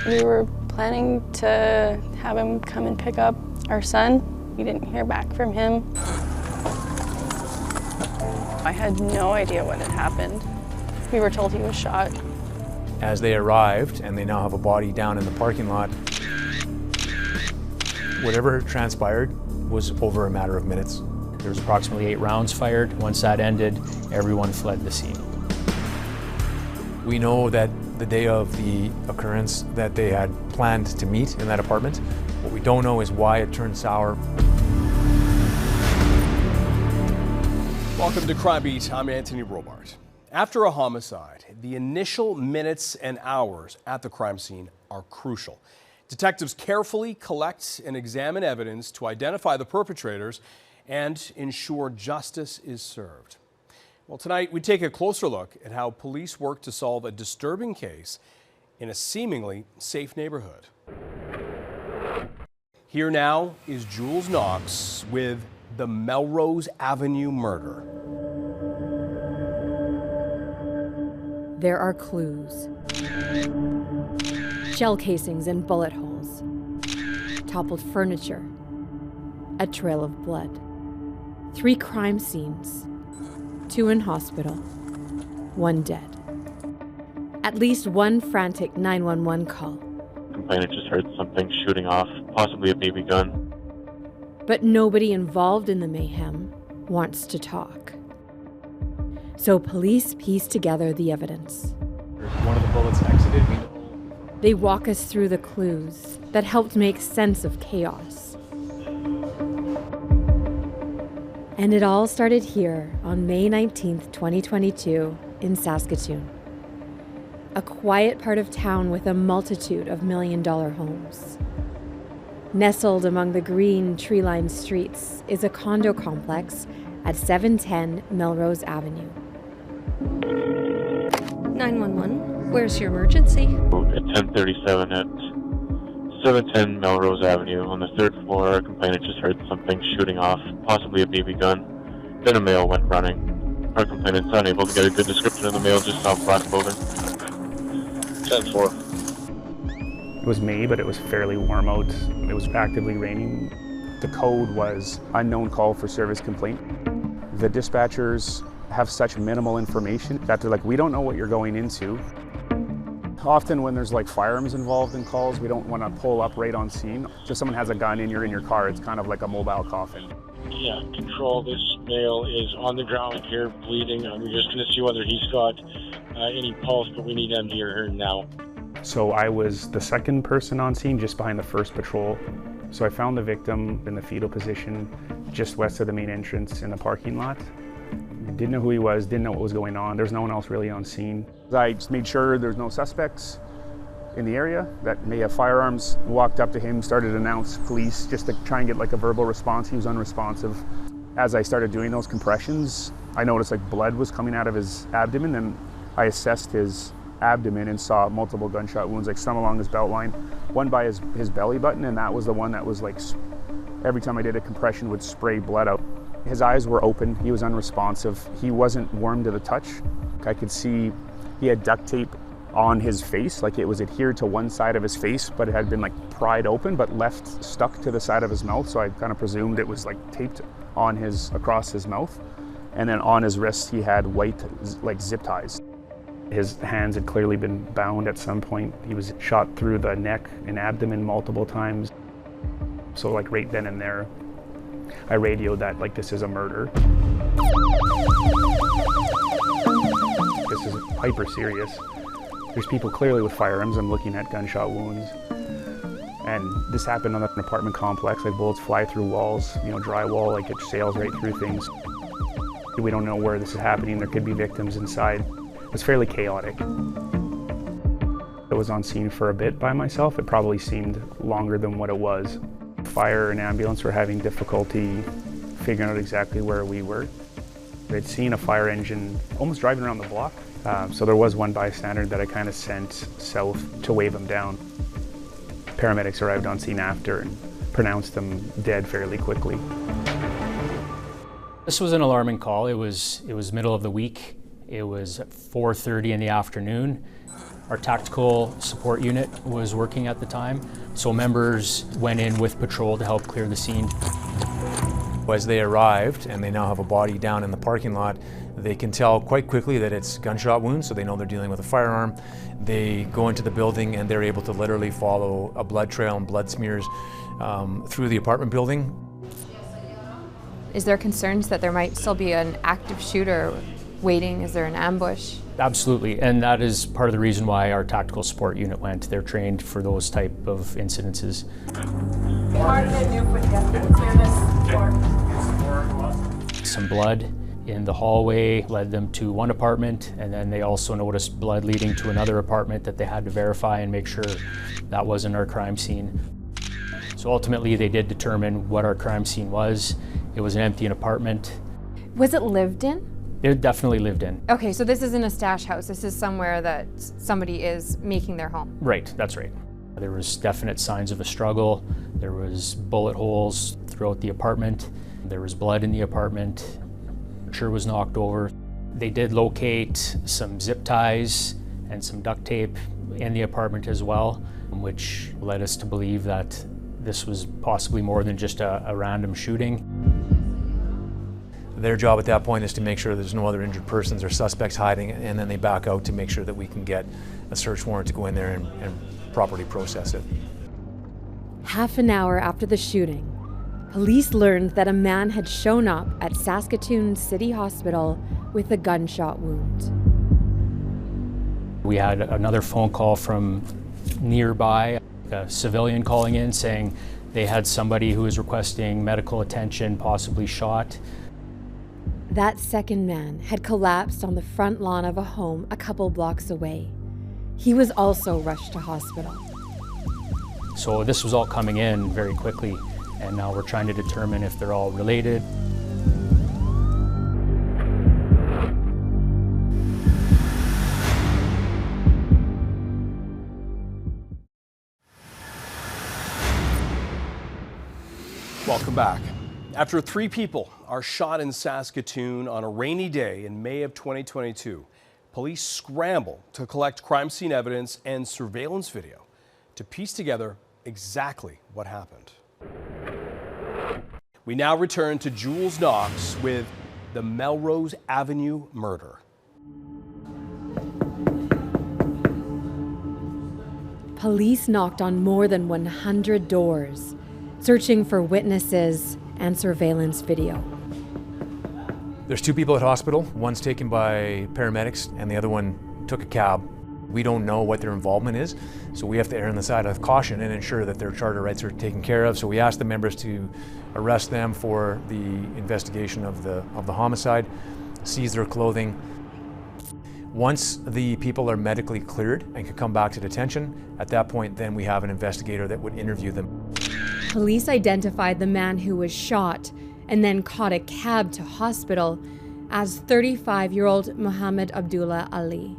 We were planning to have him come and pick up our son. We didn't hear back from him. I had no idea what had happened. We were told he was shot. As they arrived, and they now have a body down in the parking lot, whatever transpired was over a matter of minutes. There was approximately 8 rounds fired. Once that ended, everyone fled the scene. We know that the day of the occurrence that they had planned to meet in that apartment. What we don't know is why it turned sour. Welcome to Crime Beat. I'm Anthony Robart. After a homicide, the initial minutes and hours at the crime scene are crucial. Detectives carefully collect and examine evidence to identify the perpetrators and ensure justice is served. Well, tonight we take a closer look at how police work to solve a disturbing case in a seemingly safe neighborhood. Here now is Jules Knox with the Melrose Avenue murder. There are clues. Shell casings and bullet holes. Toppled furniture. A trail of blood. 3 crime scenes. 2 in hospital. 1 dead. At least 1 frantic 911 call. Complainant just heard something shooting off, possibly a BB gun. But nobody involved in the mayhem wants to talk. So police piece together the evidence. One of the bullets exited. They walk us through the clues that helped make sense of chaos. And it all started here on May 19th, 2022 in Saskatoon. A quiet part of town with a multitude of million-dollar homes. Nestled among the green, tree-lined streets is a condo complex at 710 Melrose Avenue. 911, where's your emergency? At 10:37 at 710 Melrose Avenue on the 3rd floor, our complainant just heard something shooting off, possibly a BB gun. Then a male went running. Our complainant's unable to get a good description of the male, just saw black clothing. 10-4. It was May, but it was fairly warm out. It was actively raining. The code was unknown call for service complaint. The dispatchers have such minimal information that they're like, we don't know what you're going into. Often when there's like firearms involved in calls, we don't want to pull up right on scene. So if someone has a gun and you're in your car, it's kind of like a mobile coffin. Yeah, control. This male is on the ground here, bleeding. We're just going to see whether he's got any pulse, but we need him here now. So I was the second person on scene, just behind the first patrol. So I found the victim in the fetal position, just west of the main entrance in the parking lot. Didn't know who he was, didn't know what was going on. There's no one else really on scene. I just made sure there's no suspects in the area that may have firearms. Walked up to him, started to announce police just to try and get like a verbal response. He was unresponsive. As I started doing those compressions, I noticed like blood was coming out of his abdomen, and I assessed his abdomen and saw multiple gunshot wounds, like some along his belt line, one by his belly button, and that was the one that was like, every time I did a compression would spray blood out. His eyes were open, he was unresponsive, he wasn't warm to the touch. I could see he had duct tape on his face, like it was adhered to one side of his face, but it had been like pried open, but left stuck to the side of his mouth, so I kind of presumed it was like taped on across his mouth. And then on his wrist, he had white like zip ties. His hands had clearly been bound at some point. He was shot through the neck and abdomen multiple times. So like right then and there, I radioed that like this is a murder. This is hyper serious. There's people clearly with firearms. I'm looking at gunshot wounds. And this happened on an apartment complex. Like bullets fly through walls, drywall, like it sails right through things. We don't know where this is happening. There could be victims inside. It was fairly chaotic. I was on scene for a bit by myself. It probably seemed longer than what it was. Fire and ambulance were having difficulty figuring out exactly where we were. They'd seen a fire engine almost driving around the block. So there was one bystander that I kind of sent south to wave him down. Paramedics arrived on scene after and pronounced them dead fairly quickly. This was an alarming call. It was middle of the week, It was 4:30 in the afternoon. Our tactical support unit was working at the time, so members went in with patrol to help clear the scene. As they arrived, and they now have a body down in the parking lot, they can tell quite quickly that it's gunshot wounds, so they know they're dealing with a firearm. They go into the building and they're able to literally follow a blood trail and blood smears through the apartment building. Is there concerns that there might still be an active shooter waiting? Is there an ambush? Absolutely, and that is part of the reason why our tactical support unit went. They're trained for those type of incidences. Some blood in the hallway led them to one apartment, and then they also noticed blood leading to another apartment that they had to verify and make sure that wasn't our crime scene. So ultimately they did determine what our crime scene was. It was an empty apartment. Was it lived in? It definitely lived in. Okay, so this isn't a stash house. This is somewhere that somebody is making their home. Right, that's right. There was definite signs of a struggle. There was bullet holes throughout the apartment. There was blood in the apartment. Furniture was knocked over. They did locate some zip ties and some duct tape in the apartment as well, which led us to believe that this was possibly more than just a random shooting. Their job at that point is to make sure there's no other injured persons or suspects hiding, and then they back out to make sure that we can get a search warrant to go in there and properly process it. Half an hour after the shooting, police learned that a man had shown up at Saskatoon City Hospital with a gunshot wound. We had another phone call from nearby, a civilian calling in saying they had somebody who was requesting medical attention, possibly shot. That second man had collapsed on the front lawn of a home a couple blocks away. He was also rushed to hospital. So this was all coming in very quickly, and now we're trying to determine if they're all related. Welcome back. After 3 people are shot in Saskatoon on a rainy day in May of 2022, police scramble to collect crime scene evidence and surveillance video to piece together exactly what happened. We now return to Jules Knox with the Melrose Avenue murder. Police knocked on more than 100 doors, searching for witnesses and surveillance video. There's 2 people at hospital. One's taken by paramedics and the other one took a cab. We don't know what their involvement is, so we have to err on the side of caution and ensure that their charter rights are taken care of. So we asked the members to arrest them for the investigation of the homicide, seize their clothing. Once the people are medically cleared and can come back to detention, at that point then we have an investigator that would interview them. Police identified the man who was shot and then caught a cab to hospital as 35-year-old Mohamed Abdula Ali.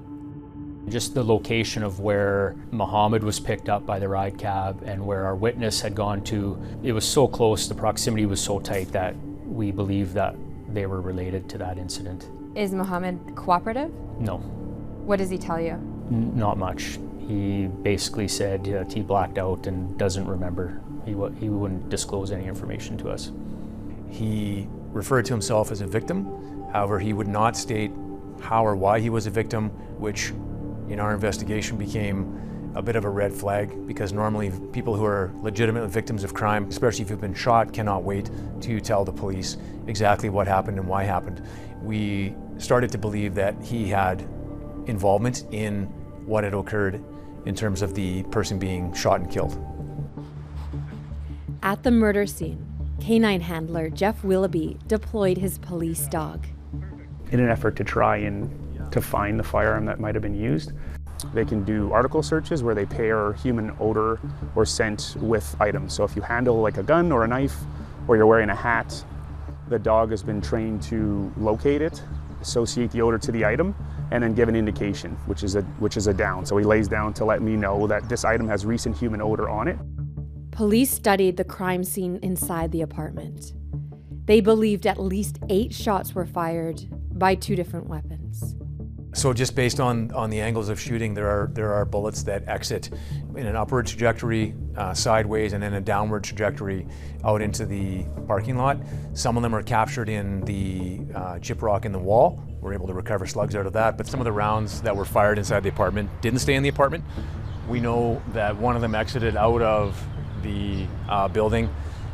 Just the location of where Mohamed was picked up by the ride cab and where our witness had gone to, it was so close, the proximity was so tight that we believe that they were related to that incident. Is Mohamed cooperative? No. What does he tell you? Not much. He basically said he blacked out and doesn't remember. He wouldn't disclose any information to us. He referred to himself as a victim. However, he would not state how or why he was a victim, which in our investigation became a bit of a red flag, because normally people who are legitimate victims of crime, especially if you've been shot, cannot wait to tell the police exactly what happened and why happened. We started to believe that he had involvement in what had occurred in terms of the person being shot and killed. At the murder scene, canine handler Jeff Willoughby deployed his police dog. In an effort to try and to find the firearm that might have been used, they can do article searches where they pair human odor or scent with items. So if you handle like a gun or a knife, or you're wearing a hat, the dog has been trained to locate it, associate the odor to the item, and then give an indication, which is a down. So he lays down to let me know that this item has recent human odor on it. Police studied the crime scene inside the apartment. They believed at least 8 shots were fired by 2 different weapons. So just based on the angles of shooting, there are bullets that exit in an upward trajectory, sideways, and then a downward trajectory out into the parking lot. Some of them are captured in the chip rock in the wall. We're able to recover slugs out of that, but some of the rounds that were fired inside the apartment didn't stay in the apartment. We know that one of them exited out of the building,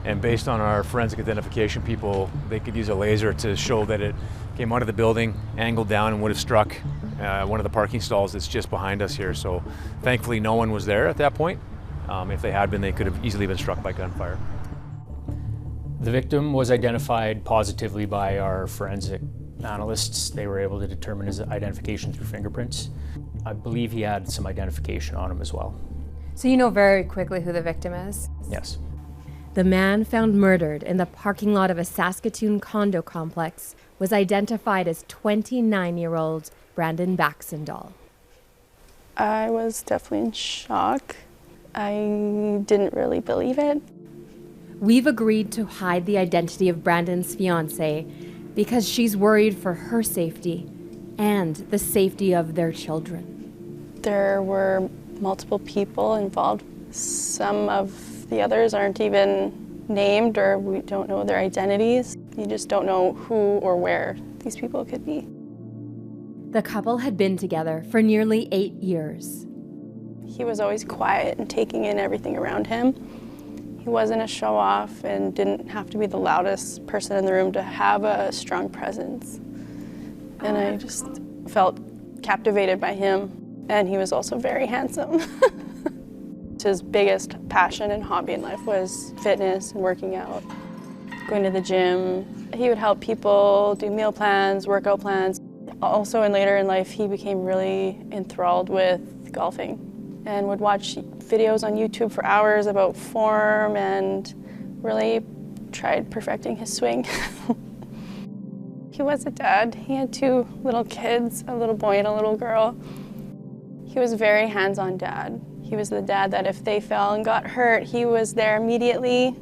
and based on our forensic identification people, they could use a laser to show that it came out of the building, angled down, and would have struck one of the parking stalls that's just behind us here. So thankfully no one was there at that point. If they had been, they could have easily been struck by gunfire. The victim was identified positively by our forensic analysts. They were able to determine his identification through fingerprints. I believe he had some identification on him as well. So you know very quickly who the victim is? Yes. The man found murdered in the parking lot of a Saskatoon condo complex was identified as 29-year-old Brandon Baxendall. I was definitely in shock. I didn't really believe it. We've agreed to hide the identity of Brandon's fiancée because she's worried for her safety and the safety of their children. There were multiple people involved. Some of the others aren't even named, or we don't know their identities. You just don't know who or where these people could be. The couple had been together for nearly 8 years. He was always quiet and taking in everything around him. He wasn't a show-off and didn't have to be the loudest person in the room to have a strong presence. And I just felt captivated by him. And he was also very handsome. His biggest passion and hobby in life was fitness and working out, going to the gym. He would help people do meal plans, workout plans. Also, later in life, he became really enthralled with golfing and would watch videos on YouTube for hours about form and really tried perfecting his swing. He was a dad. He had 2 little kids, a little boy and a little girl. He was a very hands-on dad. He was the dad that if they fell and got hurt, he was there immediately.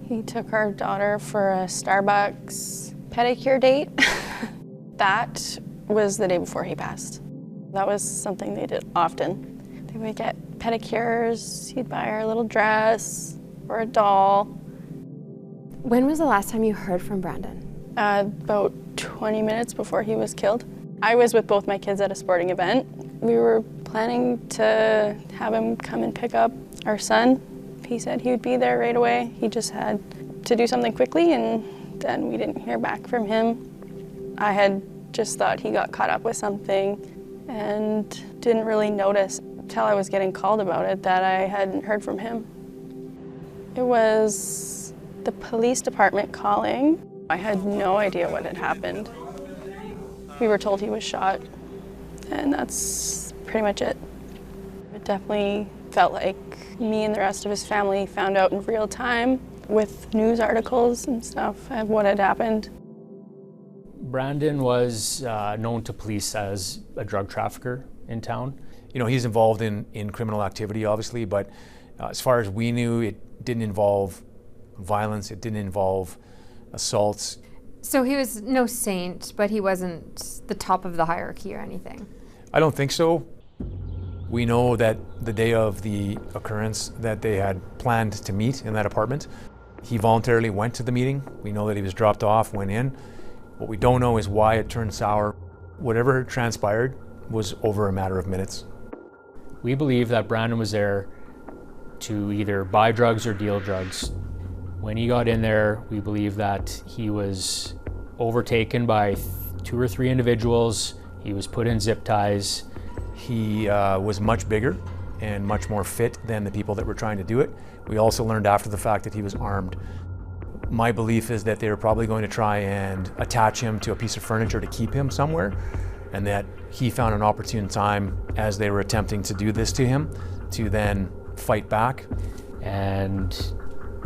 He took our daughter for a Starbucks pedicure date. That was the day before he passed. That was something they did often. They would get pedicures, he'd buy her a little dress or a doll. When was the last time you heard from Brandon? About 20 minutes before he was killed. I was with both my kids at a sporting event. We were planning to have him come and pick up our son. He said he would be there right away. He just had to do something quickly, and then we didn't hear back from him. I had just thought he got caught up with something and didn't really notice until I was getting called about it that I hadn't heard from him. It was the police department calling. I had no idea what had happened. We were told he was shot, and that's pretty much it. It definitely felt like me and the rest of his family found out in real time with news articles and stuff of what had happened. Brandon was known to police as a drug trafficker in town. You know, he's involved in criminal activity, obviously, but as far as we knew, it didn't involve violence, it didn't involve assaults. So he was no saint, but he wasn't the top of the hierarchy or anything? I don't think so. We know that the day of the occurrence that they had planned to meet in that apartment. He voluntarily went to the meeting. We know that he was dropped off, went in. What we don't know is why it turned sour. Whatever transpired was over a matter of minutes. We believe that Brandon was there to either buy drugs or deal drugs. When he got in there, we believe that he was overtaken by 2 or 3 individuals. He was put in zip ties. He was much bigger and much more fit than the people that were trying to do it. We also learned after the fact that he was armed. My belief is that they were probably going to try and attach him to a piece of furniture to keep him somewhere, and that he found an opportune time as they were attempting to do this to him to then fight back. And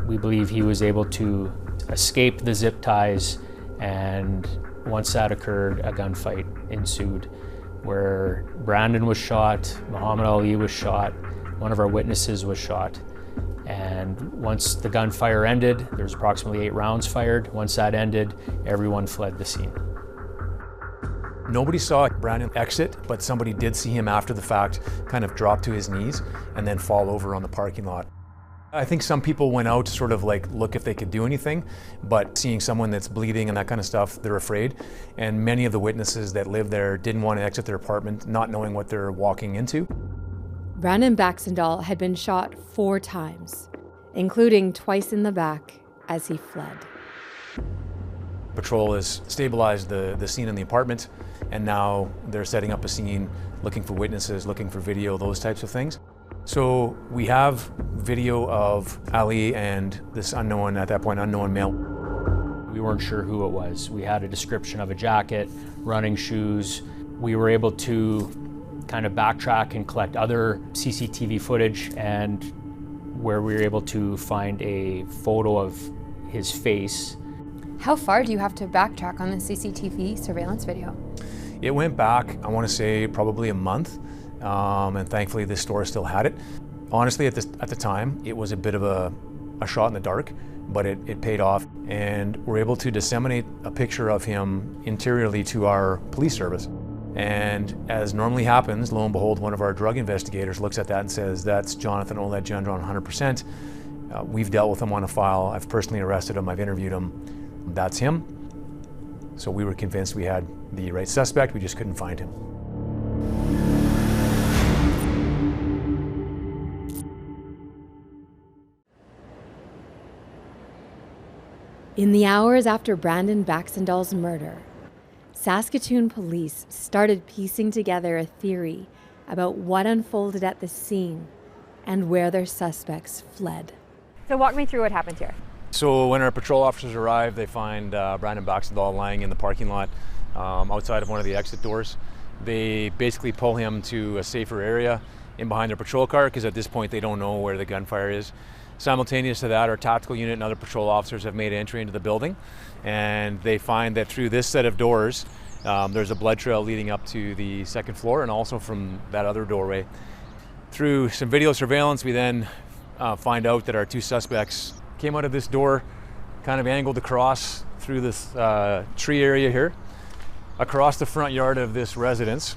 we believe he was able to escape the zip ties, and once that occurred, a gunfight ensued where Brandon was shot, Mohamed Ali was shot, one of our witnesses was shot. And once the gunfire ended, there was approximately 8 rounds fired. Once that ended, everyone fled the scene. Nobody saw Brandon exit, but somebody did see him after the fact kind of drop to his knees and then fall over on the parking lot. I think some people went out to sort of like look if they could do anything, but seeing someone that's bleeding and that kind of stuff, they're afraid. And many of the witnesses that lived there didn't want to exit their apartment, not knowing what they're walking into. Brandon Baxendale had been shot 4 times, including twice in the back as he fled. Patrol has stabilized the scene in the apartment, and now they're setting up a scene, looking for witnesses, looking for video, those types of things. So we have video of Ali and this unknown, at that point, unknown male. We weren't sure who it was. We had a description of a jacket, running shoes. We were able to kind of backtrack and collect other CCTV footage, and where we were able to find a photo of his face. How far do you have to backtrack on the CCTV surveillance video? It went back, I want to say, probably a month, and thankfully this store still had it. Honestly, at the time, it was a bit of a shot in the dark, but it paid off, and we're able to disseminate a picture of him interiorly to our police service. And as normally happens, lo and behold, one of our drug investigators looks at that and says, "That's Jonathan Ouellett Gendron 100%. We've dealt with him on a file. I've personally arrested him. I've interviewed him. That's him." So we were convinced we had the right suspect. We just couldn't find him. In the hours after Brandon Baxendale's murder, Saskatoon police started piecing together a theory about what unfolded at the scene and where their suspects fled. So walk me through what happened here. So when our patrol officers arrive, they find Brandon Baxendale lying in the parking lot outside of one of the exit doors. They basically pull him to a safer area in behind their patrol car, because at this point they don't know where the gunfire is. Simultaneous to that, our tactical unit and other patrol officers have made entry into the building, and they find that through this set of doors, there's a blood trail leading up to the second floor, and also from that other doorway. Through some video surveillance, we then find out that our 2 suspects came out of this door, kind of angled across through this tree area here, across the front yard of this residence.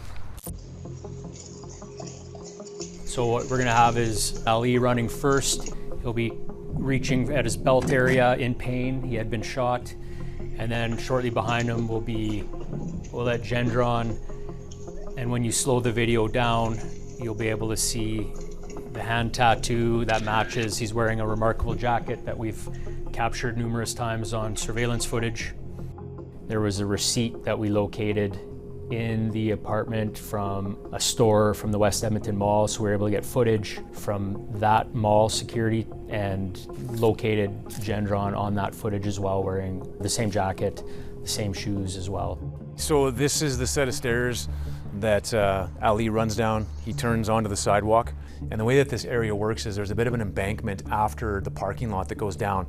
So what we're gonna have is Ali running first. He'll be reaching at his belt area in pain. He had been shot. And then shortly behind him will be Ouellett Gendron. And when you slow the video down, you'll be able to see the hand tattoo that matches. He's wearing a remarkable jacket that we've captured numerous times on surveillance footage. There was a receipt that we located in the apartment from a store from the West Edmonton Mall, so we were able to get footage from that mall security and located Gendron on that footage as well, wearing the same jacket, the same shoes as well. So this is the set of stairs that Ali runs down. He turns onto the sidewalk, and the way that this area works is there's a bit of an embankment after the parking lot that goes down.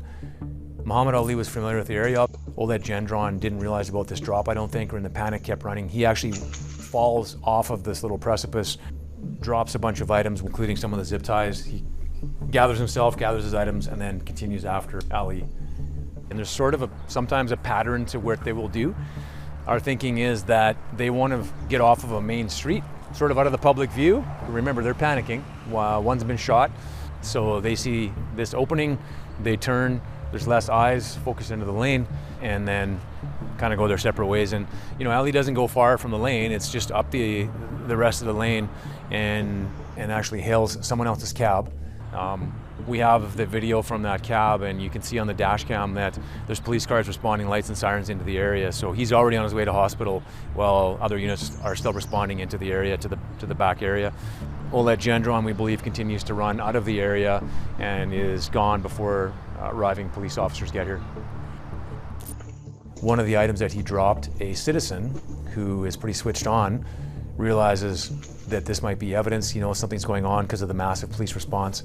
Mohamed Ali was familiar with the area. Ouellett Gendron didn't realize about this drop, I don't think, or in the panic kept running. He actually falls off of this little precipice, drops a bunch of items, including some of the zip ties. He gathers himself, gathers his items, and then continues after Ali. And there's sort of sometimes a pattern to what they will do. Our thinking is that they want to get off of a main street, sort of out of the public view. Remember, they're panicking. One's been shot, so they see this opening, they turn, there's less eyes focused into the lane, and then kind of go their separate ways. And you know, Ali doesn't go far from the lane. It's just up the rest of the lane, and actually hails someone else's cab. We have the video from that cab, and you can see on the dash cam that there's police cars responding, lights and sirens into the area. So he's already on his way to hospital, while other units are still responding into the area, to the back area. Ouellett Gendron, we believe, continues to run out of the area and is gone before arriving police officers get here. One of the items that he dropped, a citizen who is pretty switched on, realizes that this might be evidence, he knows something's going on because of the massive police response.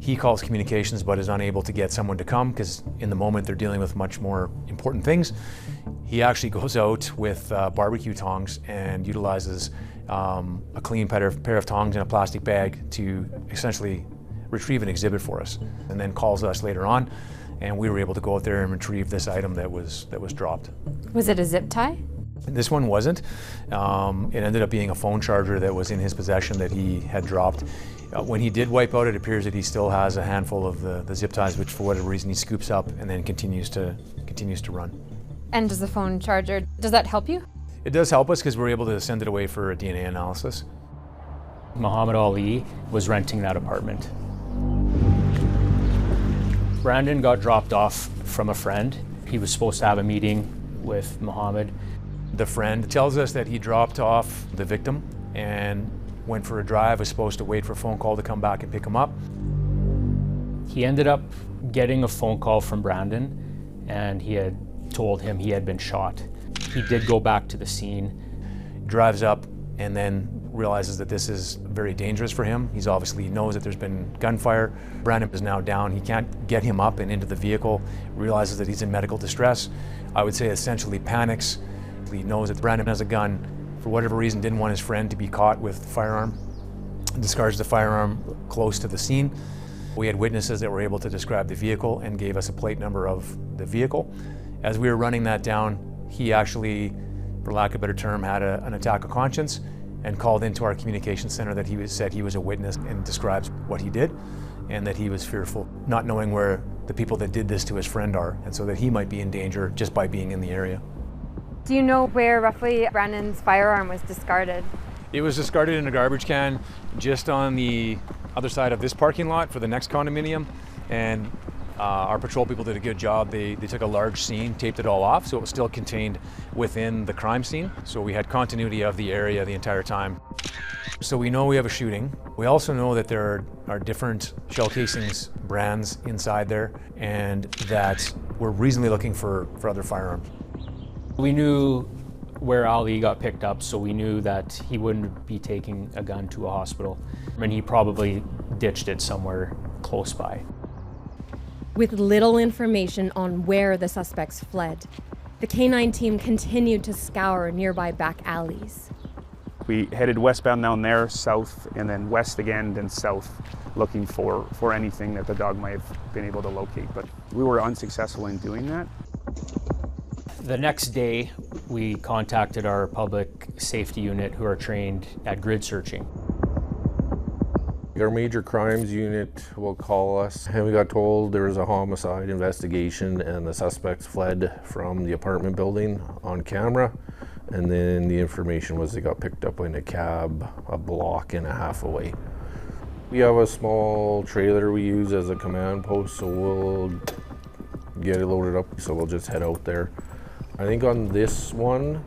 He calls communications but is unable to get someone to come because in the moment they're dealing with much more important things. He actually goes out with barbecue tongs and utilizes a clean pair of tongs in a plastic bag to essentially retrieve an exhibit for us, and then calls us later on, and we were able to go out there and retrieve this item that was dropped. Was it a zip tie? This one wasn't. It ended up being a phone charger that was in his possession that he had dropped. When he did wipe out, it appears that he still has a handful of the zip ties, which for whatever reason he scoops up and then continues to run. And does the phone charger, does that help you? It does help us because we're able to send it away for a DNA analysis. Mohamed Ali was renting that apartment. Brandon got dropped off from a friend. He was supposed to have a meeting with Mohamed. The friend tells us that he dropped off the victim and went for a drive, was supposed to wait for a phone call to come back and pick him up. He ended up getting a phone call from Brandon, and he had told him he had been shot. He did go back to the scene. Drives up and then realizes that this is very dangerous for him. He obviously knows that there's been gunfire. Brandon is now down. He can't get him up and into the vehicle, realizes that he's in medical distress. I would say essentially panics. He knows that Brandon has a gun. For whatever reason, didn't want his friend to be caught with the firearm. Discards the firearm close to the scene. We had witnesses that were able to describe the vehicle and gave us a plate number of the vehicle. As we were running that down, he actually, for lack of a better term, had an attack of conscience and called into our communication center that said he was a witness and describes what he did and that he was fearful, not knowing where the people that did this to his friend are, and so that he might be in danger just by being in the area. Do you know where roughly Brandon's firearm was discarded? It was discarded in a garbage can just on the other side of this parking lot for the next condominium, and our patrol people did a good job. They took a large scene, taped it all off, so it was still contained within the crime scene. So we had continuity of the area the entire time. So we know we have a shooting. We also know that there are different shell casings brands inside there, and that we're reasonably looking for other firearms. We knew where Ali got picked up, so we knew that he wouldn't be taking a gun to a hospital, and he probably ditched it somewhere close by. With little information on where the suspects fled, the K-9 team continued to scour nearby back alleys. We headed westbound down there, south, and then west again, then south, looking for anything that the dog might have been able to locate, but we were unsuccessful in doing that. The next day, we contacted our public safety unit who are trained at grid searching. Our major crimes unit will call us, and we got told there was a homicide investigation and the suspects fled from the apartment building on camera. And then the information was they got picked up in a cab a block and a half away. We have a small trailer we use as a command post, so we'll get it loaded up, so we'll just head out there. I think on this one,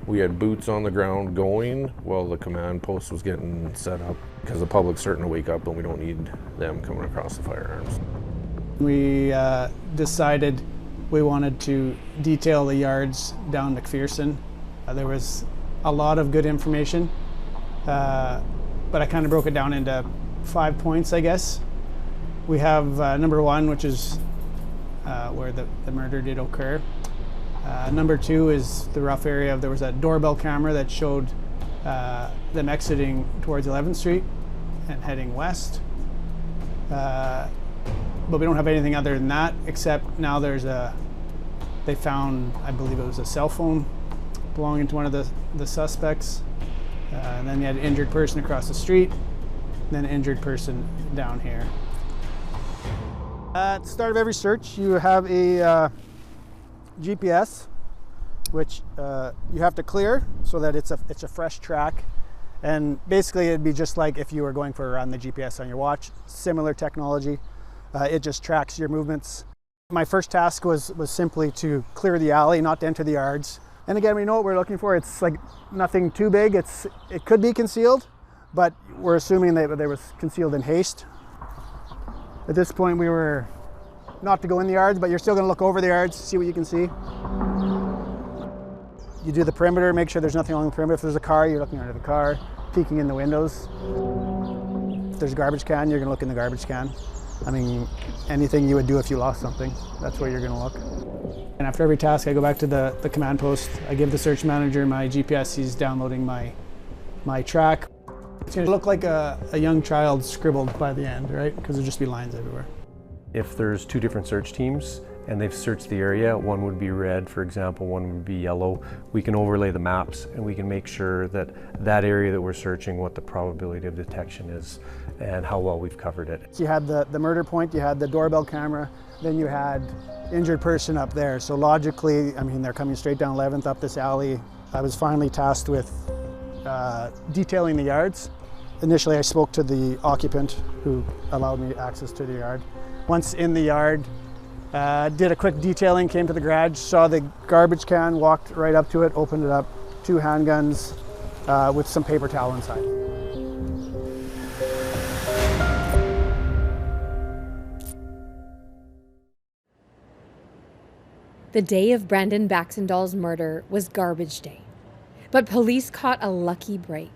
we had boots on the ground going while the command post was getting set up, because the public's starting to wake up and we don't need them coming across the firearms. We decided we wanted to detail the yards down McPherson. There was a lot of good information, but I kind of broke it down into 5 points, I guess. We have number one, which is where the murder did occur. Number two is the rough area. There was a doorbell camera that showed them exiting towards 11th Street and heading west. But we don't have anything other than that, except now they found, I believe it was a cell phone belonging to one of the suspects. And then you had an injured person across the street, and then an injured person down here. At the start of every search, you have a GPS, which you have to clear so that it's a fresh track. And basically it'd be just like if you were going for a run, the GPS on your watch, similar technology. It just tracks your movements. My first task was simply to clear the alley, not to enter the yards. And again, we know what we're looking for. It's like nothing too big. It could be concealed, but we're assuming that they was concealed in haste. At this point, we were not to go in the yards, but you're still gonna look over the yards, see what you can see. You do the perimeter, make sure there's nothing along the perimeter. If there's a car, you're looking under the car, peeking in the windows. If there's a garbage can, you're gonna look in the garbage can. I mean, anything you would do if you lost something, that's where you're gonna look. And after every task, I go back to the command post. I give the search manager my GPS. He's downloading my track. It's gonna look like a young child scribbled by the end, right? Because there'll just be lines everywhere. If there's two different search teams and they've searched the area. One would be red, for example, one would be yellow. We can overlay the maps and we can make sure that that area that we're searching, what the probability of detection is and how well we've covered it. You had the murder point, you had the doorbell camera, then you had injured person up there. So logically, I mean, they're coming straight down 11th up this alley. I was finally tasked with detailing the yards. Initially, I spoke to the occupant who allowed me access to the yard. Once in the yard, did a quick detailing, came to the garage, saw the garbage can, walked right up to it, opened it up, 2 handguns with some paper towel inside. The day of Brandon Baxendall's murder was garbage day, but police caught a lucky break.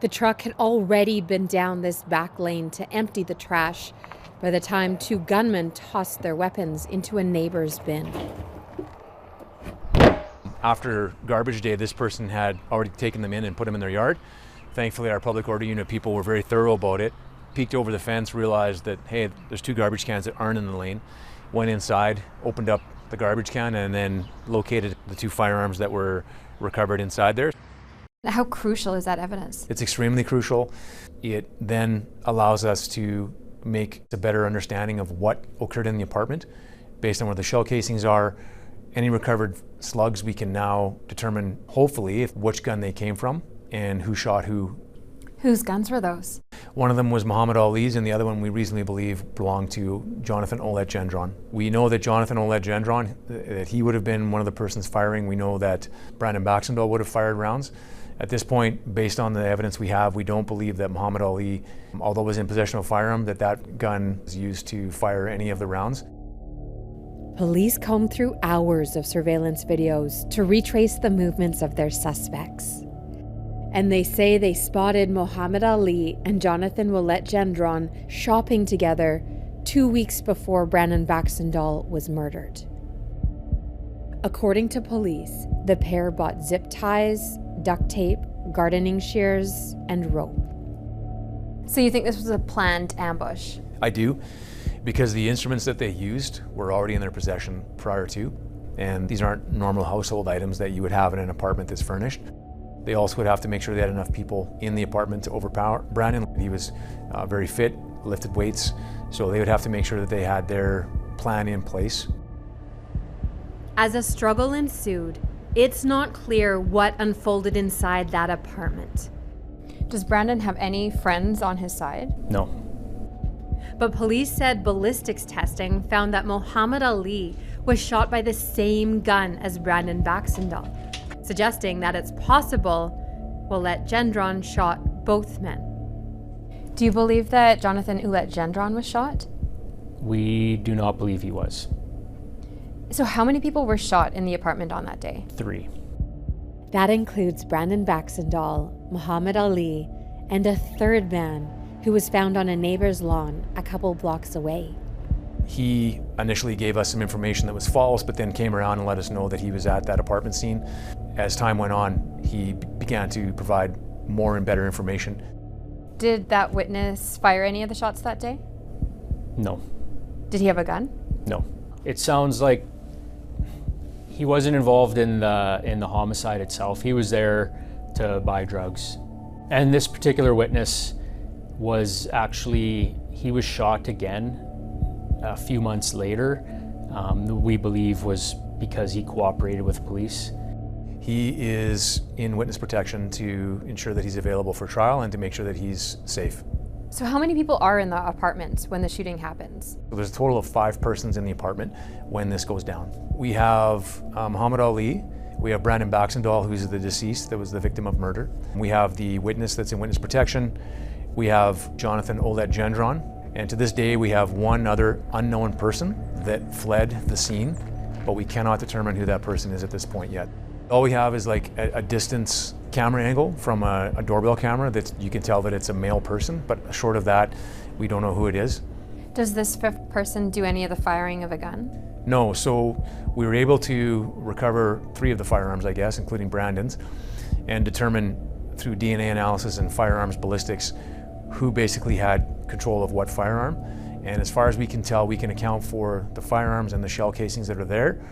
The truck had already been down this back lane to empty the trash by the time 2 gunmen tossed their weapons into a neighbor's bin. After garbage day, this person had already taken them in and put them in their yard. Thankfully, our public order unit people were very thorough about it. Peeked over the fence, realized that, hey, there's 2 garbage cans that aren't in the lane. Went inside, opened up the garbage can, and then located the 2 firearms that were recovered inside there. How crucial is that evidence? It's extremely crucial. It then allows us to make a better understanding of what occurred in the apartment based on where the shell casings are. Any recovered slugs, we can now determine, hopefully, which gun they came from and who shot who. Whose guns were those? One of them was Mohamed Ali's, and the other one we reasonably believe belonged to Jonathan Ouellett Gendron. We know that Jonathan Ouellett Gendron, that he would have been one of the persons firing. We know that Brandon Baxendall would have fired rounds. At this point, based on the evidence we have, we don't believe that Mohamed Ali, although was in possession of a firearm, that gun was used to fire any of the rounds. Police combed through hours of surveillance videos to retrace the movements of their suspects. And they say they spotted Mohamed Ali and Jonathan Ouellett Gendron shopping together 2 weeks before Brandon Baxendall was murdered. According to police, the pair bought zip ties, duct tape, gardening shears, and rope. So you think this was a planned ambush? I do, because the instruments that they used were already in their possession prior to, and these aren't normal household items that you would have in an apartment that's furnished. They also would have to make sure they had enough people in the apartment to overpower Brandon. He was very fit, lifted weights, so they would have to make sure that they had their plan in place. As a struggle ensued, it's not clear what unfolded inside that apartment. Does Brandon have any friends on his side? No. But police said ballistics testing found that Mohamed Ali was shot by the same gun as Brandon Baxendall, suggesting that it's possible Ouellett Gendron shot both men. Do you believe that Jonathan Ouellett Gendron was shot? We do not believe he was. So how many people were shot in the apartment on that day? 3. That includes Brandon Baxendall, Mohamed Ali, and a 3rd man who was found on a neighbor's lawn a couple blocks away. He initially gave us some information that was false, but then came around and let us know that he was at that apartment scene. As time went on, he began to provide more and better information. Did that witness fire any of the shots that day? No. Did he have a gun? No. It sounds like he wasn't involved in the homicide itself. He was there to buy drugs. And this particular witness was actually, he was shot again a few months later. We believe was because he cooperated with police. He is in witness protection to ensure that he's available for trial and to make sure that he's safe. So how many people are in the apartment when the shooting happens? There's a total of 5 persons in the apartment when this goes down. We have Mohamed Ali, we have Brandon Baxendall, who's the deceased, that was the victim of murder. We have the witness that's in witness protection. We have Jonathan Ouellett Gendron. And to this day, we have one other unknown person that fled the scene, but we cannot determine who that person is at this point yet. All we have is like a distance camera angle from a doorbell camera that you can tell that it's a male person, but short of that, we don't know who it is. Does this 5th person do any of the firing of a gun? No, so we were able to recover 3 of the firearms, I guess, including Brandon's, and determine through DNA analysis and firearms ballistics who basically had control of what firearm. And as far as we can tell, we can account for the firearms and the shell casings that are there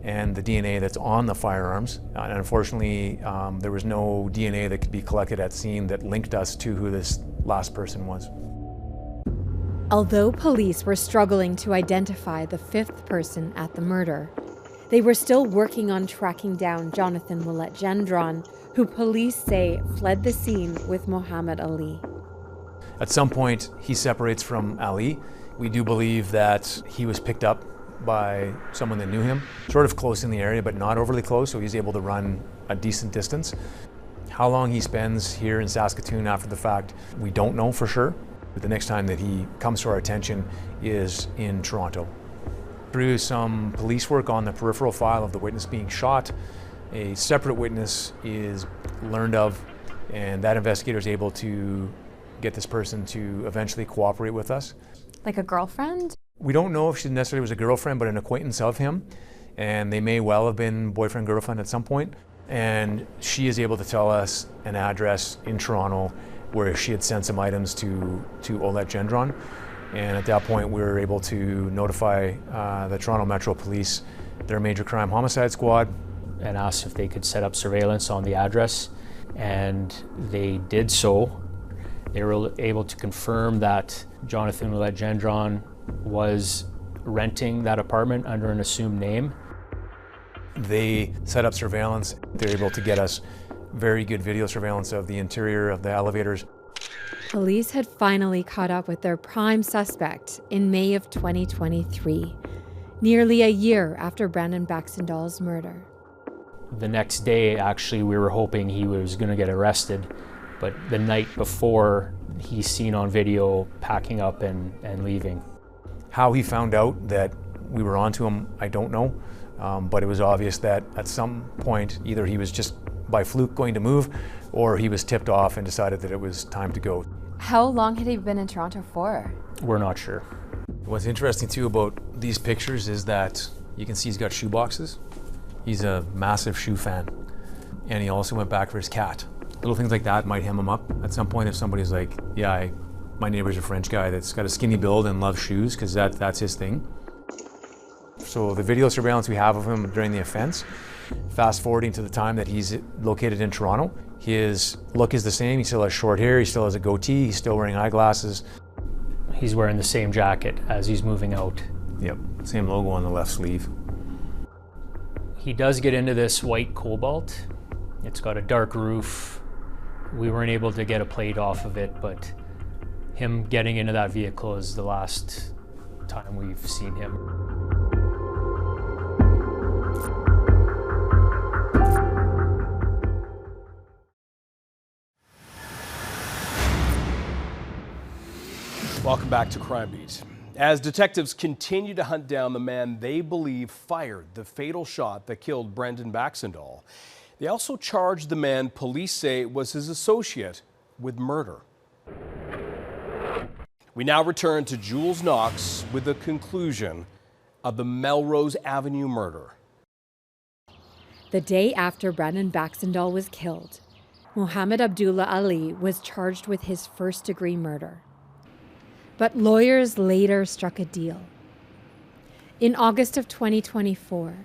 and the DNA that's on the firearms. And unfortunately, there was no DNA that could be collected at scene that linked us to who this last person was. Although police were struggling to identify the fifth person at the murder, they were still working on tracking down Jonathan Ouellett Gendron, who police say fled the scene with Mohamed Ali. At some point, he separates from Ali. We do believe that he was picked up by someone that knew him, sort of close in the area, but not overly close, so he's able to run a decent distance. How long he spends here in Saskatoon after the fact, we don't know for sure. But the next time that he comes to our attention is in Toronto. Through some police work on the peripheral file of the witness being shot, a separate witness is learned of, and that investigator is able to get this person to eventually cooperate with us. Like a girlfriend? We don't know if she necessarily was a girlfriend, but an acquaintance of him, and they may well have been boyfriend, girlfriend at some point. And she is able to tell us an address in Toronto where she had sent some items to Ouellett Gendron. And at that point, we were able to notify the Toronto Metro Police, their major crime homicide squad, and asked if they could set up surveillance on the address. And they did so. They were able to confirm that Jonathan Ouellett Gendron was renting that apartment under an assumed name. They set up surveillance. They're able to get us very good video surveillance of the interior of the elevators. Police had finally caught up with their prime suspect in May of 2023, nearly a year after Brandon Baxendall's murder. The next day, actually, we were hoping he was going to get arrested, but the night before, he's seen on video packing up and leaving. How he found out that we were onto him, I don't know, but it was obvious that at some point, either he was just by fluke going to move, or he was tipped off and decided that it was time to go. How long had he been in Toronto for? We're not sure. What's interesting too about these pictures is that you can see he's got shoe boxes. He's a massive shoe fan. And he also went back for his cat. Little things like that might hem him up at some point if somebody's like, yeah, my neighbor's a French guy that's got a skinny build and loves shoes, because that's his thing. So the video surveillance we have of him during the offense, fast forwarding to the time that he's located in Toronto, his look is the same. He still has short hair, he still has a goatee, he's still wearing eyeglasses. He's wearing the same jacket as he's moving out. Yep, same logo on the left sleeve. He does get into this white Cobalt. It's got a dark roof. We weren't able to get a plate off of it, but him getting into that vehicle is the last time we've seen him. Welcome back to Crime Beat. As detectives continue to hunt down the man they believe fired the fatal shot that killed Brandon Baxendall, they also charged the man police say was his associate with murder. We now return to Jules Knox with the conclusion of the Melrose Avenue murder. The day after Brandon Baxendall was killed, Mohamed Abdula Ali was charged with his first-degree murder. But lawyers later struck a deal. In August of 2024,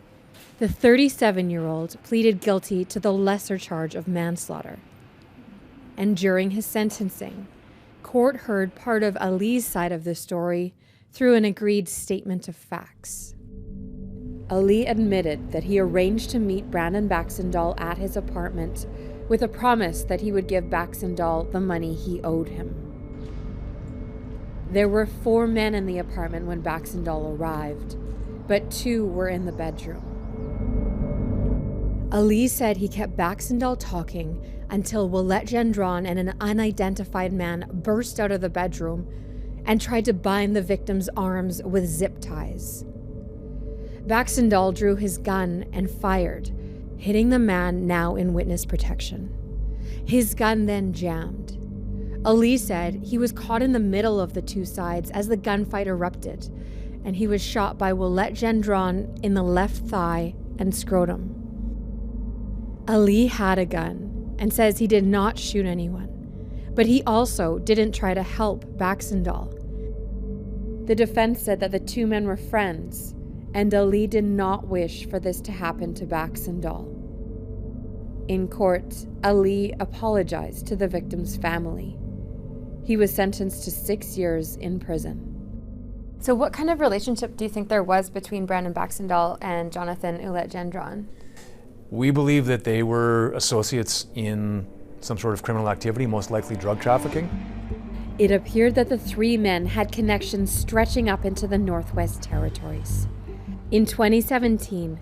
the 37-year-old pleaded guilty to the lesser charge of manslaughter. And during his sentencing, court heard part of Ali's side of the story through an agreed statement of facts. Ali admitted that he arranged to meet Brandon Baxendall at his apartment with a promise that he would give Baxendall the money he owed him. There were 4 men in the apartment when Baxendall arrived, but 2 were in the bedroom. Ali said he kept Baxendall talking until Ouellett Gendron and an unidentified man burst out of the bedroom and tried to bind the victim's arms with zip ties. Baxendall drew his gun and fired, hitting the man now in witness protection. His gun then jammed. Ali said he was caught in the middle of the 2 sides as the gunfight erupted, and he was shot by Ouellett Gendron in the left thigh and scrotum. Ali had a gun and says he did not shoot anyone, but he also didn't try to help Baxendall. The defense said that the two men were friends, and Ali did not wish for this to happen to Baxendale. In court, Ali apologized to the victim's family. He was sentenced to 6 years in prison. So what kind of relationship do you think there was between Brandon Baxendale and Jonathan Ouellett Gendron? We believe that they were associates in some sort of criminal activity, most likely drug trafficking. It appeared that the three men had connections stretching up into the Northwest Territories. In 2017,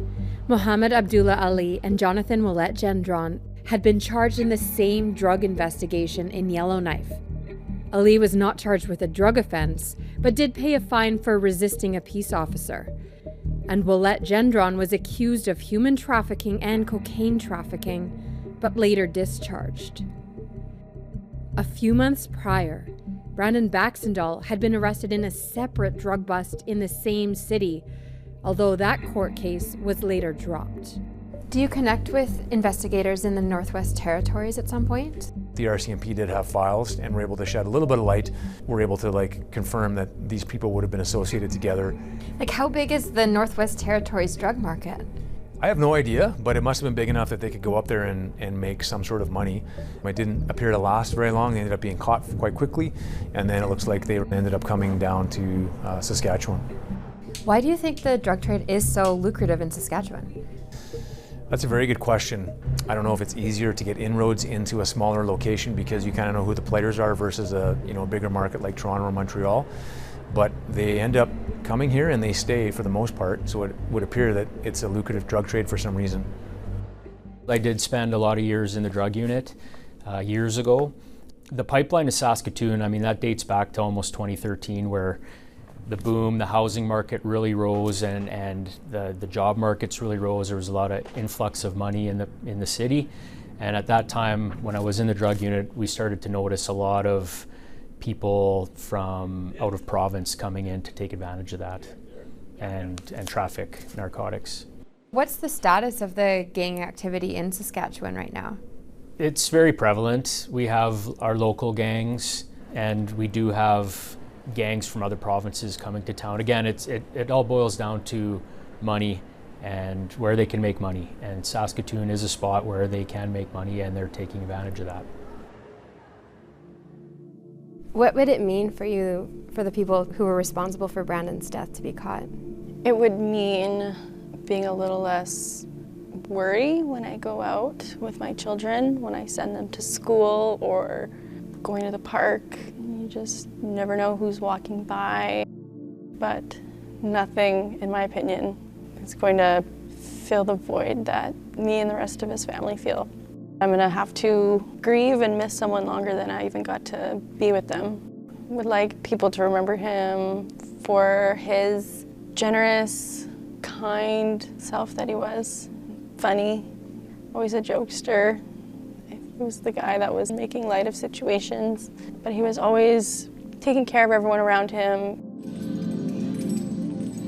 Mohamed Abdula Ali and Jonathan Ouellett Gendron had been charged in the same drug investigation in Yellowknife. Ali was not charged with a drug offense, but did pay a fine for resisting a peace officer. And Ouellett Gendron was accused of human trafficking and cocaine trafficking, but later discharged. A few months prior, Brandon Baxendale had been arrested in a separate drug bust in the same city, although that court case was later dropped. Do you connect with investigators in the Northwest Territories at some point? The RCMP did have files and were able to shed a little bit of light. We're able to confirm that these people would have been associated together. How big is the Northwest Territories drug market? I have no idea, but it must have been big enough that they could go up there and make some sort of money. It didn't appear to last very long. They ended up being caught quite quickly, and then it looks like they ended up coming down to Saskatchewan. Why do you think the drug trade is so lucrative in Saskatchewan? That's a very good question. I don't know if it's easier to get inroads into a smaller location because you kind of know who the players are versus a bigger market like Toronto or Montreal. But they end up coming here and they stay for the most part, so it would appear that it's a lucrative drug trade for some reason. I did spend a lot of years in the drug unit years ago. The pipeline to Saskatoon, that dates back to almost 2013, where the boom, the housing market really rose and the job markets really rose. There was a lot of influx of money in the city. And at that time, when I was in the drug unit, we started to notice a lot of people from out of province coming in to take advantage of that and traffic narcotics. What's the status of the gang activity in Saskatchewan right now? It's very prevalent. We have our local gangs, and we do have gangs from other provinces coming to town. Again, it all boils down to money and where they can make money. And Saskatoon is a spot where they can make money, and they're taking advantage of that. What would it mean for you, for the people who were responsible for Brandon's death, to be caught? It would mean being a little less worried when I go out with my children, when I send them to school or going to the park. You just never know who's walking by. But nothing, in my opinion, is going to fill the void that me and the rest of his family feel. I'm gonna have to grieve and miss someone longer than I even got to be with them. Would like people to remember him for his generous, kind self that he was. Funny, always a jokester. He was the guy that was making light of situations, but he was always taking care of everyone around him.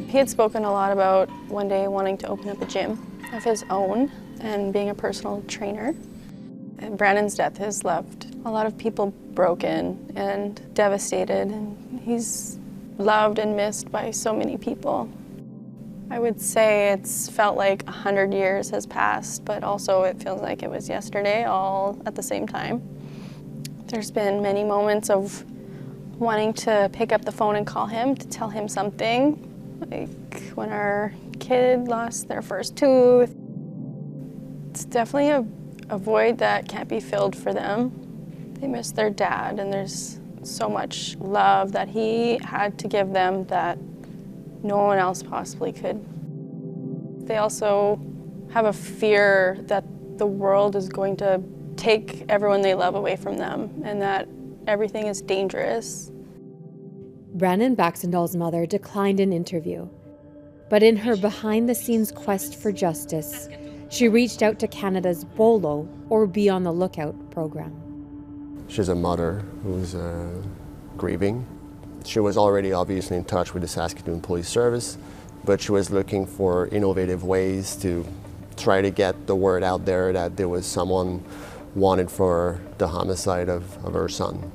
He had spoken a lot about one day wanting to open up a gym of his own and being a personal trainer. Brandon's death has left a lot of people broken and devastated, and he's loved and missed by so many people. I would say it's felt like 100 years has passed, but also it feels like it was yesterday, all at the same time. There's been many moments of wanting to pick up the phone and call him to tell him something, like when our kid lost their first tooth. It's definitely a void that can't be filled for them. They miss their dad, and there's so much love that he had to give them that no one else possibly could. They also have a fear that the world is going to take everyone they love away from them and that everything is dangerous. Brandon Baxendale's mother declined an interview, but in her behind-the-scenes quest for justice, she reached out to Canada's BOLO, or Be on the Lookout program. She's a mother who's grieving. She was already obviously in touch with the Saskatoon Police Service, but she was looking for innovative ways to try to get the word out there that there was someone wanted for the homicide of her son.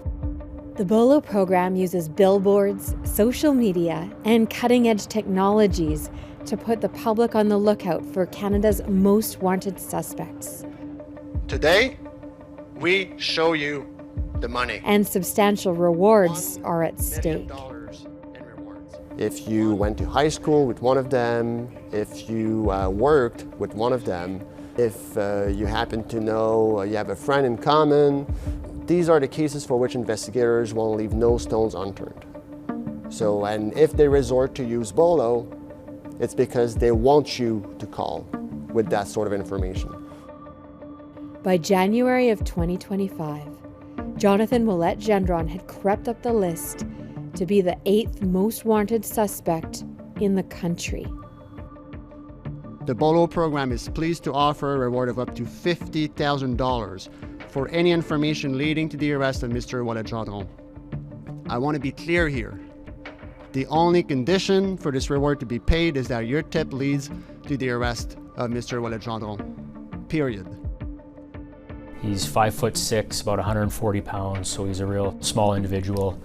The BOLO program uses billboards, social media, and cutting-edge technologies to put the public on the lookout for Canada's most wanted suspects. Today, we show you the money. And substantial rewards are at stake. If you went to high school with one of them, if you worked with one of them, if you happen to know you have a friend in common, these are the cases for which investigators want to leave no stones unturned. So, and if they resort to use BOLO, it's because they want you to call with that sort of information. By January of 2025, Jonathan Ouellett Gendron had crept up the list to be the 8th most wanted suspect in the country. The BOLO program is pleased to offer a reward of up to $50,000 for any information leading to the arrest of Mr. Ouellett Gendron. I want to be clear here. The only condition for this reward to be paid is that your tip leads to the arrest of Mr. Ouellett Gendron. Period. He's 5'6", about 140 pounds, so he's a real small individual.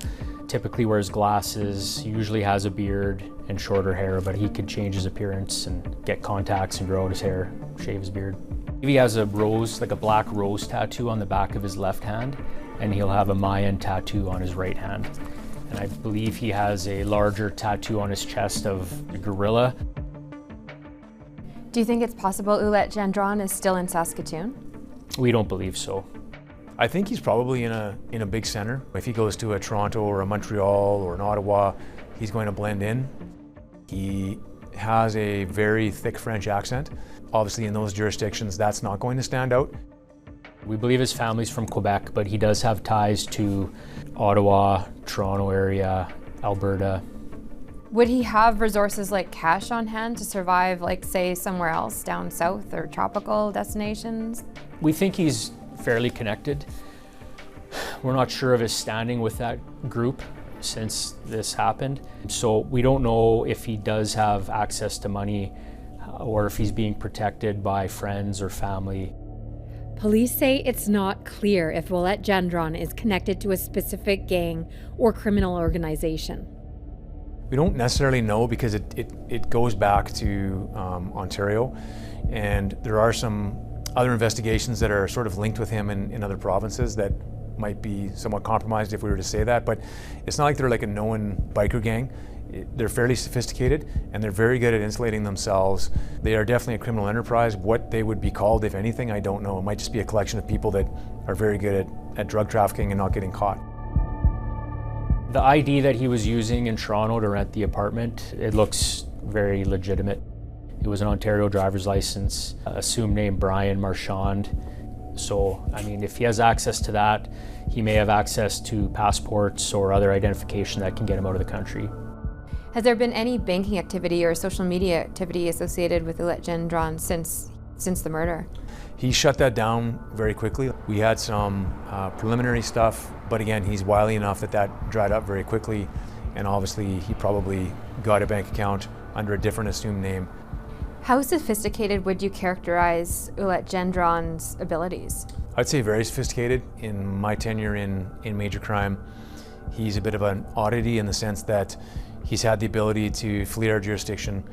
Typically wears glasses, usually has a beard and shorter hair, but he could change his appearance and get contacts and grow out his hair, shave his beard. He has a rose, like a black rose tattoo on the back of his left hand, and he'll have a Mayan tattoo on his right hand. And I believe he has a larger tattoo on his chest of a gorilla. Do you think it's possible Ouellett Gendron is still in Saskatoon? We don't believe so. I think he's probably in a big center. If he goes to a Toronto or a Montreal or an Ottawa, he's going to blend in. He has a very thick French accent. Obviously in those jurisdictions, that's not going to stand out. We believe his family's from Quebec, but he does have ties to Ottawa, Toronto area, Alberta. Would he have resources like cash on hand to survive, like say somewhere else down south or tropical destinations? We think he's fairly connected. We're not sure of his standing with that group since this happened. So we don't know if he does have access to money or if he's being protected by friends or family. Police say it's not clear if Ouellett Gendron is connected to a specific gang or criminal organization. We don't necessarily know because it goes back to Ontario, and there are some other investigations that are sort of linked with him in other provinces that might be somewhat compromised if we were to say that, but it's not like they're like a known biker gang. They're fairly sophisticated and they're very good at insulating themselves. They are definitely a criminal enterprise. What they would be called, if anything, I don't know. It might just be a collection of people that are very good at drug trafficking and not getting caught. The ID that he was using in Toronto to rent the apartment, it looks very legitimate. It was an Ontario driver's license, assumed name Brian Marchand. So, I mean, if he has access to that, he may have access to passports or other identification that can get him out of the country. Has there been any banking activity or social media activity associated with Ouellett Gendron since the murder? He shut that down very quickly. We had some preliminary stuff, but again, he's wily enough that dried up very quickly, and obviously he probably got a bank account under a different assumed name. How sophisticated would you characterize Ouellett Gendron's abilities? I'd say very sophisticated. In my tenure in major crime, he's a bit of an oddity in the sense that he's had the ability to flee our jurisdiction,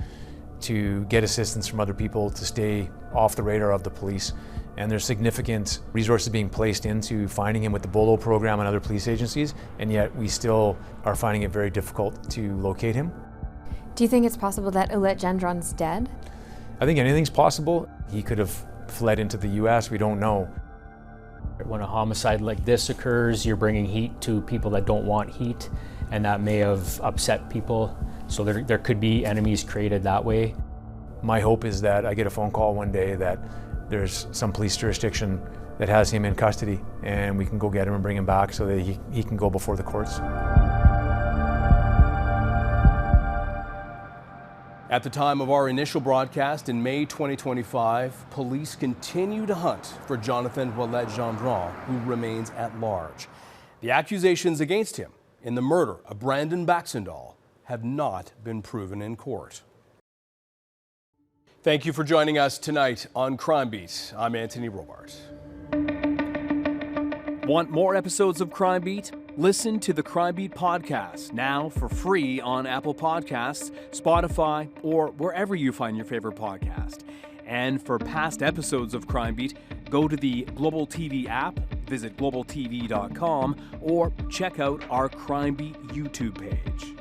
to get assistance from other people, to stay off the radar of the police. And there's significant resources being placed into finding him with the BOLO program and other police agencies, and yet we still are finding it very difficult to locate him. Do you think it's possible that Ouellett Gendron's dead? I think anything's possible. He could have fled into the US, we don't know. When a homicide like this occurs, you're bringing heat to people that don't want heat, and that may have upset people. So there could be enemies created that way. My hope is that I get a phone call one day that there's some police jurisdiction that has him in custody and we can go get him and bring him back so that he can go before the courts. At the time of our initial broadcast in May 2025, police continue to hunt for Jonathan Ouellett Gendron, who remains at large. The accusations against him in the murder of Brandon Baxendale have not been proven in court. Thank you for joining us tonight on Crime Beat. I'm Anthony Robart. Want more episodes of Crime Beat? Listen to the Crime Beat podcast now for free on Apple Podcasts, Spotify, or wherever you find your favorite podcast. And for past episodes of Crime Beat, go to the Global TV app, visit globaltv.com, or check out our Crime Beat YouTube page.